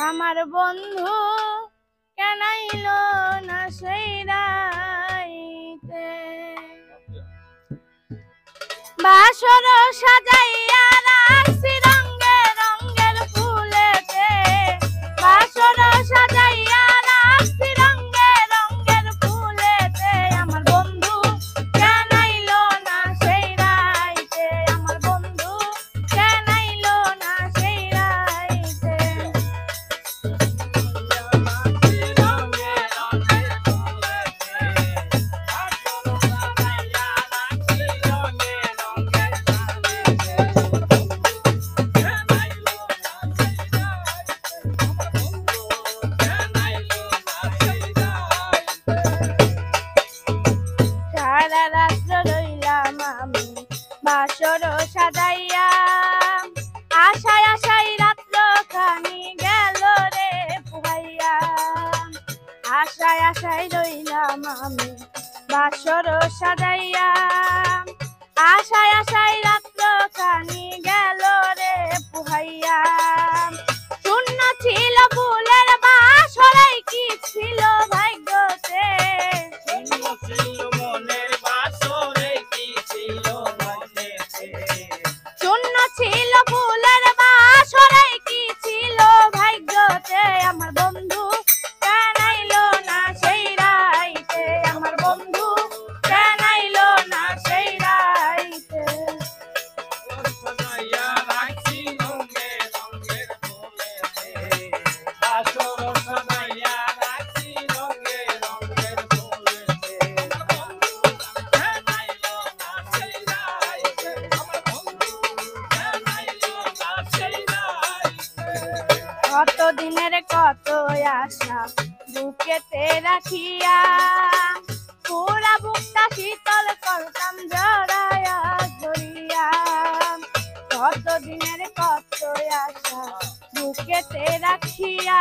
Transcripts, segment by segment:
আমার বন্ধু কেন আইলো না সেই রাইতে বাসর সাজাইয়া রাখছি রঙে রঙের ফুলেতে বাসর সাজাইয়া রাখছি রঙে রঙের ফুলেতে আমার বন্ধু কেন আইলো না সেই রাইতে আমার বন্ধু কেন আইলো না সেই রাইতে সারা রাত্র রইলাম আমি বাসর সাজাইয়া আশায় আশায় রাত্র খানি গেল রে পুহাইয়া আশায় আশায় রইলাম আমি বাসর সাজাইয়া আশায় আশায় রাত্র খানি গেল রে পুহাইয়া শূন্য ছিল ফুলের বাসরে কি ছিল ভাগ্যতে শূন্য ছিল ফুলের বাসরে কি ছিল ভাগ্যতে আমার বন্ধু কেন আইলো না সেই রাইতে আমার বন্ধু কেন আইলো না সেই রাইতে কত দিনের কত আশা বুকেতে রাখিয়া পুরা বুকটা শীতল করতাম জড়ায়া ধরিয়া কত দিনের কত আশা বুকেতে রাখিয়া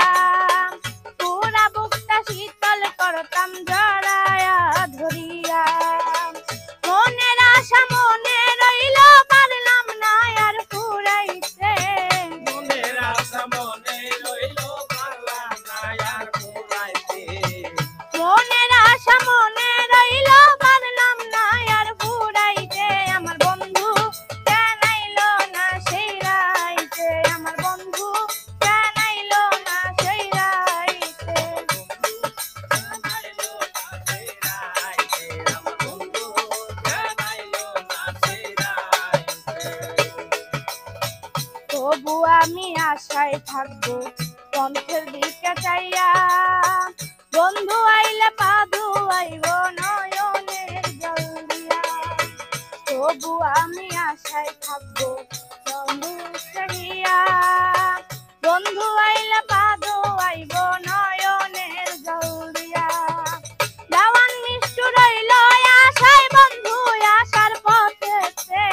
পুরা বুকটা শীতল করতাম জড়ায়া ধরিয়া মনের আশা মনে রইল পারলাম না আর ফুরাইতে মনের আশা মনে রইল পারলাম না আর ফুরাইতে আমার বন্ধু কেন আইলো না সেই রাইতে আমার বন্ধু কেন আইলো না সেই রাইতে তবু আমি আশায় থাকবো পন্থের দিকে চাইয়া বন্ধু আইলে পাদু আইব নয়নের জল দিয়া তবু আমি আশায় থাকবো বন্ধু চাইয়া বন্ধু আইলে পাদু আইব নয়নের জল দিয়া দেওয়ান মিষ্টু রইল আশায় বন্ধু আশার পথেতে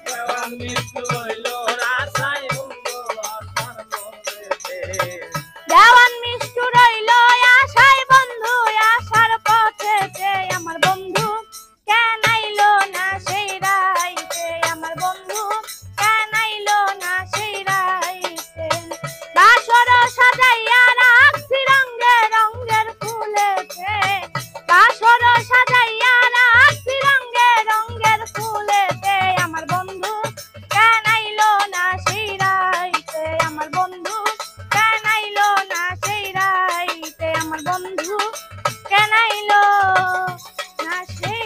দেওয়ান মিষ্টু রইল আশায় বন্ধু আশার পথেতে দেওয়ান মিষ্টু রইল আশায় বন্ধু আশার পথেতে আমার বন্ধু কেন আইলো না সেই রাইতে আমার বন্ধু কেন আইলো না সেই রাইতে বাসর সাজাইয়া রাখছি রঙে রঙের ফুলেতে বাসর সাজাইয়া রাখছি রঙে রঙের ফুলেতে আমার বন্ধু কেন আইলো না সেই রাইতে আমার বন্ধু কেন আইলো না সেই রাইতে আমার বন্ধু কেন আইলো না সেই